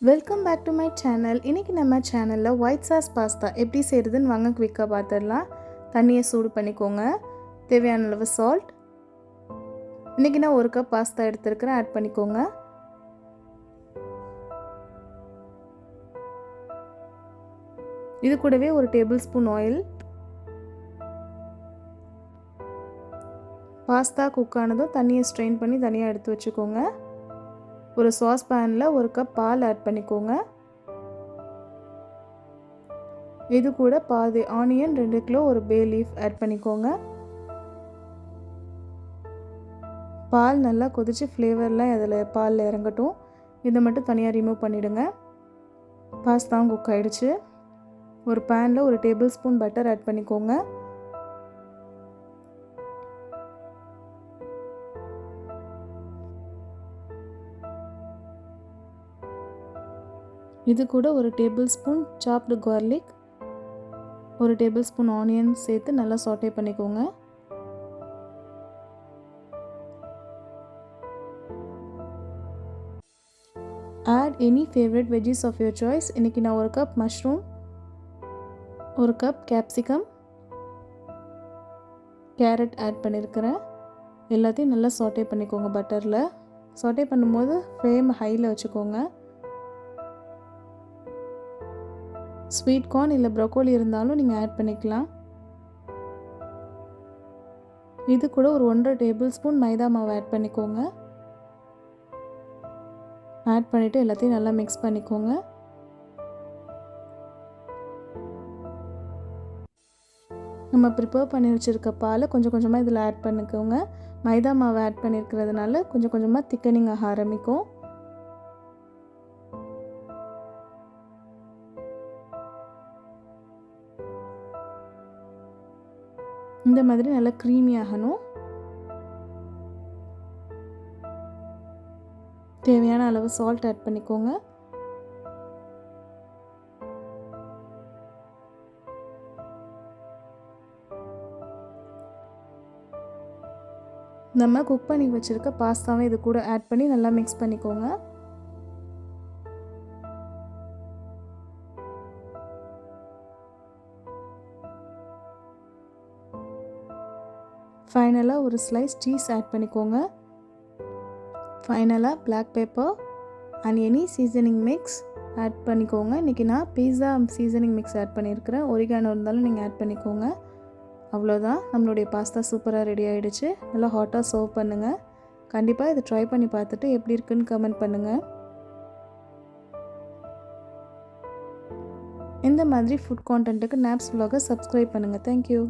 Welcome back to my channel. இன்றைக்கி நம்ம சேனலில் ஒயிட் சாஸ் பாஸ்தா எப்படி செய்கிறதுன்னு வாங்க குவிக்காக பார்த்துடலாம். தண்ணியை சூடு பண்ணிக்கோங்க. தேவையான அளவு சால்ட். இன்றைக்கி நான் 1 கப் பாஸ்தா எடுத்துருக்கிறேன், ஆட் பண்ணிக்கோங்க. இது கூடவே 1 table spoon oil. Pasta cook ஆனதும் தண்ணியை ஸ்ட்ரெயின் பண்ணி தனியாக எடுத்து வச்சுக்கோங்க. ஒரு சாஸ் பேனில் 1 கப் பால் ஆட் பண்ணிக்கோங்க. இது கூட பாதி ஆனியன், 2 கிலோ, ஒரு பே லீஃப் ஆட் பண்ணிக்கோங்க. பால் நல்லா கொதிச்சு ஃப்ளேவர்லாம் அதில் பாலில் இறங்கட்டும். இதை மட்டும் தனியாக ரிமூவ் பண்ணிவிடுங்க. பாஸ்தாவும் குக் ஆகிடுச்சு. ஒரு பேனில் 1 டேபிள் ஸ்பூன் பட்டர் ஆட் பண்ணிக்கோங்க. இது கூட 1 table spoon chopped garlic, 1 table spoon onion சேர்த்து நல்லா சாட்டே பண்ணிக்கோங்க. Add any favourite veggies of your choice. இன்றைக்கி நான் 1 cup mushroom, 1 cup capsicum, carrot add பண்ணியிருக்கிறேன். எல்லாத்தையும் நல்லா சாட்டே பண்ணிக்கோங்க பட்டரில். சாட்டே பண்ணும்போது ஃப்ளேம் ஹையில் வச்சுக்கோங்க. ஸ்வீட் கார்ன் இல்லை ப்ரோக்கோலி இருந்தாலும் நீங்கள் ஆட் பண்ணிக்கலாம். இது கூட ஒரு 1.5 டேபிள் ஸ்பூன் மைதா மாவு ஆட் பண்ணிக்கோங்க. ஆட் பண்ணிவிட்டு எல்லாத்தையும் நல்லா மிக்ஸ் பண்ணிக்கோங்க. நம்ம ப்ரிப்பேர் பண்ணி வச்சுருக்க பாலை கொஞ்சம் கொஞ்சமாக இதில் ஆட் பண்ணிக்கோங்க. மைதா மாவு ஆட் பண்ணியிருக்கிறதுனால கொஞ்சம் கொஞ்சமாக திக்கனிங் ஆக ஆரம்பிக்கும். இந்த மாதிரி நல்லா க்ரீமி ஆகணும். தேவையான அளவு சால்ட் ஆட் பண்ணிக்கோங்க. நம்ம குக் பண்ணி வச்சுருக்க பாஸ்தாவை இது கூட ஆட் பண்ணி நல்லா மிக்ஸ் பண்ணிக்கோங்க. ஃபைனலாக ஒரு ஸ்லைஸ் சீஸ் ஆட் பண்ணிக்கோங்க. ஃபைனலாக black pepper and any seasoning mix add பண்ணிக்கோங்க. இன்றைக்கி நான் பீஸா சீசனிங் மிக்ஸ் ஆட் பண்ணியிருக்கிறேன். ஒரிகானோ இருந்தாலும் நீங்கள் ஆட் பண்ணிக்கோங்க. அவ்வளோதான், நம்மளுடைய பாஸ்தா சூப்பராக ரெடி ஆகிடுச்சு. நல்லா ஹாட்டாக சர்வ் பண்ணுங்கள். கண்டிப்பாக இதை ட்ரை பண்ணி பார்த்துட்டு எப்படி இருக்குன்னு கமெண்ட் பண்ணுங்கள். இந்த மாதிரி ஃபுட் கான்டென்ட்டுக்கு நாப்ஸ் vlog-ஐ சப்ஸ்கிரைப் பண்ணுங்கள். தேங்க்யூ.